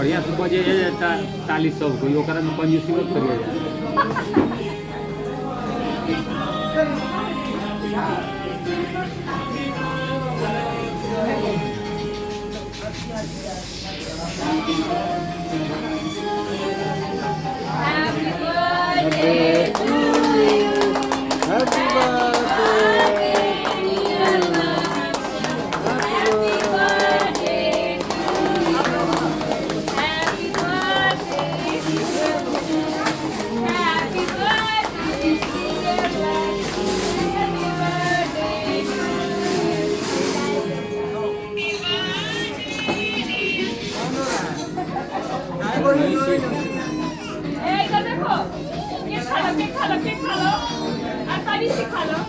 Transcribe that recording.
बढ़िया से बजे ताली सब कोई ओकरा में कंजूसी मत करिए এই দেখো, কে খালো, আর তারি সে খালো।